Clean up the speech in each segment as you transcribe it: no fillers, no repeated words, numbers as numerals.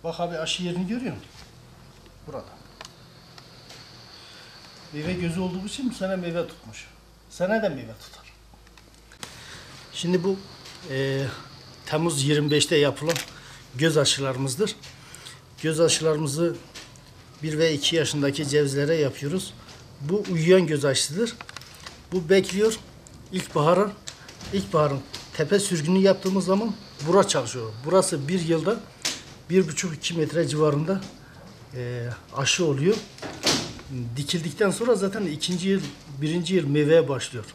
Bak abi aşı yerini görüyor musun? Burada. Meyve gözü olduğu için bu sene meyve tutmuş. Seneden meyve tutar. Şimdi bu Temmuz 25'te yapılan göz aşılarımızdır. Göz aşılarımızı 1 ve 2 yaşındaki cevizlere yapıyoruz. Bu uyuyan göz aşısıdır. Bu bekliyor. İlkbaharın tepe sürgünü yaptığımız zaman bura çalışıyor. Burası bir yılda 1,5-2 metre civarında aşı oluyor. Dikildikten sonra zaten birinci yıl meyveye başlıyor.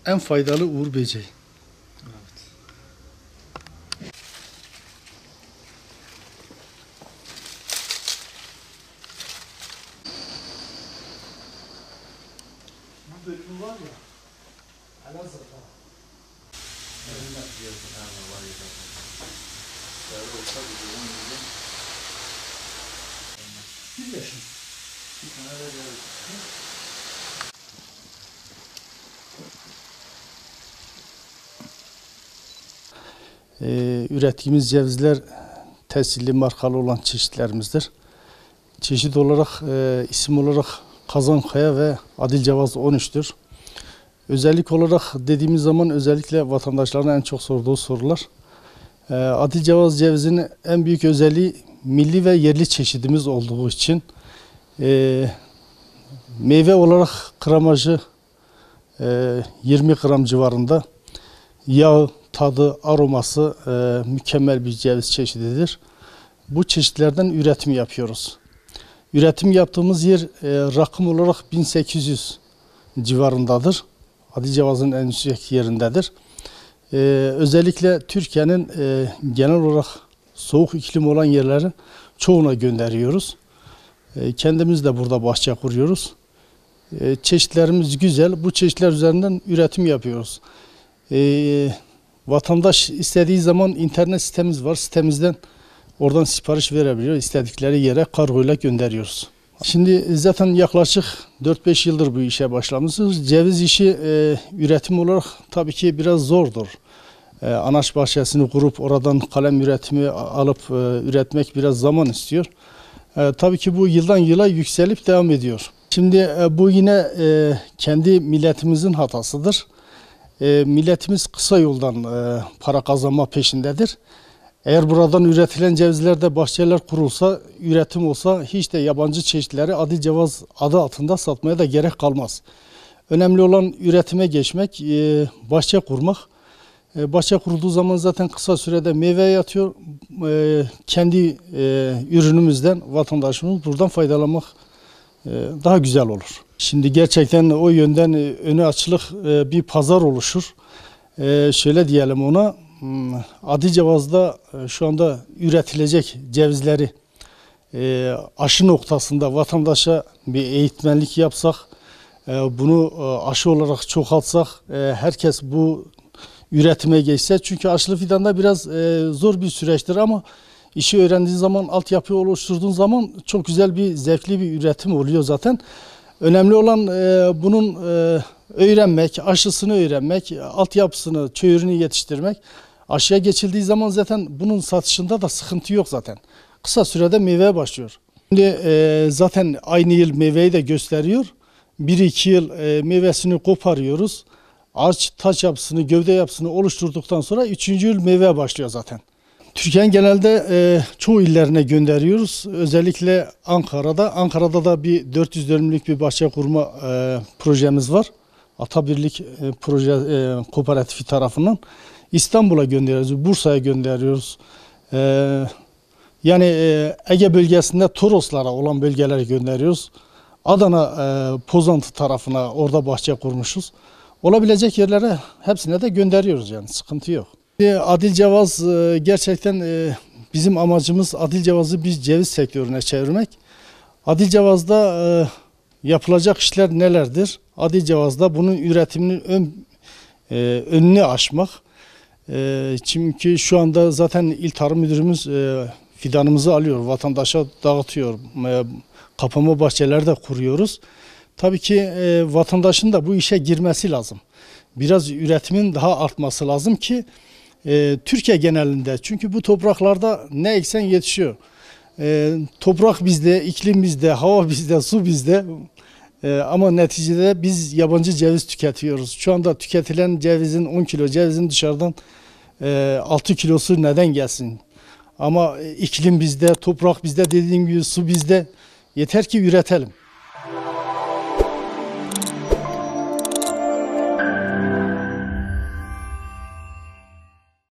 En faydalı uğur böceği. Evet. Bu bölümü var ya, Elazığ'da. Bir yaşın. Ürettiğimiz cevizler tescilli markalı olan çeşitlerimizdir. Çeşit olarak, isim olarak Kazankaya ve Adilcevaz 13'tür. Özellik olarak dediğimiz zaman özellikle vatandaşların en çok sorduğu sorular. Adilcevaz cevizinin en büyük özelliği milli ve yerli çeşidimiz olduğu için meyve olarak gramajı 20 gram civarında, yağı, tadı, aroması mükemmel bir ceviz çeşididir. Bu çeşitlerden üretim yapıyoruz. Üretim yaptığımız yer rakım olarak 1800 civarındadır. Adilcevaz'ın en yüksek yerindedir. Özellikle Türkiye'nin genel olarak soğuk iklim olan yerlerin çoğuna gönderiyoruz. Kendimiz de burada bahçe kuruyoruz. Çeşitlerimiz güzel. Bu çeşitler üzerinden üretim yapıyoruz. Vatandaş istediği zaman internet sitemiz var. Sitemizden oradan sipariş verebiliyor. İstedikleri yere kargoyla gönderiyoruz. Şimdi zaten yaklaşık 4-5 yıldır bu işe başlamışız. Ceviz işi üretim olarak tabii ki biraz zordur. Anaç bahçesini kurup oradan kalem üretimi alıp üretmek biraz zaman istiyor. Tabii ki bu yıldan yıla yükselip devam ediyor. Şimdi bu yine kendi milletimizin hatasıdır. Milletimiz kısa yoldan para kazanma peşindedir. Eğer buradan üretilen cevizlerde bahçeler kurulsa, üretim olsa hiç de yabancı çeşitleri Adilcevaz adı altında satmaya da gerek kalmaz. Önemli olan üretime geçmek, bahçe kurmak. Bahçe kurulduğu zaman zaten kısa sürede meyve atıyor. Kendi ürünümüzden vatandaşımız buradan faydalanmak daha güzel olur. Şimdi gerçekten o yönden önü açılık bir pazar oluşur. Şöyle diyelim ona, Adilcevaz'da şu anda üretilecek cevizleri aşı noktasında vatandaşa bir eğitmenlik yapsak, bunu aşı olarak çoğaltsak, herkes bu üretime geçse. Çünkü aşılı fidanda biraz zor bir süreçtir ama işi öğrendiği zaman, altyapıyı oluşturduğun zaman çok güzel bir, zevkli bir üretim oluyor zaten. Önemli olan bunun öğrenmek, aşısını öğrenmek, altyapısını, çöğürünü yetiştirmek. Aşıya geçildiği zaman zaten bunun satışında da sıkıntı yok zaten. Kısa sürede meyveye başlıyor. Şimdi zaten aynı yıl meyveyi de gösteriyor. 1-2 yıl meyvesini koparıyoruz. Ağaç, taç yapısını, gövde yapısını oluşturduktan sonra 3. yıl meyveye başlıyor zaten. Türkiye'nin genelde çoğu illerine gönderiyoruz. Özellikle Ankara'da da bir 400 dönümlük bir bahçe kurma projemiz var. Atabirlik proje kooperatifi tarafından. İstanbul'a gönderiyoruz, Bursa'ya gönderiyoruz. Yani Ege bölgesinde Toroslara olan bölgelere gönderiyoruz. Adana, Pozantı tarafına orada bahçe kurmuşuz. Olabilecek yerlere hepsine de gönderiyoruz yani sıkıntı yok. Adilcevaz gerçekten bizim amacımız Adilcevaz'ı bir ceviz sektörüne çevirmek. Adilcevaz'da Yapılacak işler nelerdir? Adıcevaz'da bunun üretiminin önünü aşmak. Çünkü şu anda zaten İl Tarım Müdürümüz fidanımızı alıyor, vatandaşa dağıtıyor. Kapama bahçeleri de kuruyoruz. Tabii ki vatandaşın da bu işe girmesi lazım. Biraz üretimin daha artması lazım ki Türkiye genelinde. Çünkü bu topraklarda ne eksen yetişiyor. Toprak bizde, iklim bizde, hava bizde, su bizde. Ama neticede biz yabancı ceviz tüketiyoruz. Şu anda tüketilen cevizin 10 kilo cevizin dışarıdan 6 kilosu neden gelsin? Ama iklim bizde, toprak bizde, dediğim gibi su bizde. Yeter ki üretelim.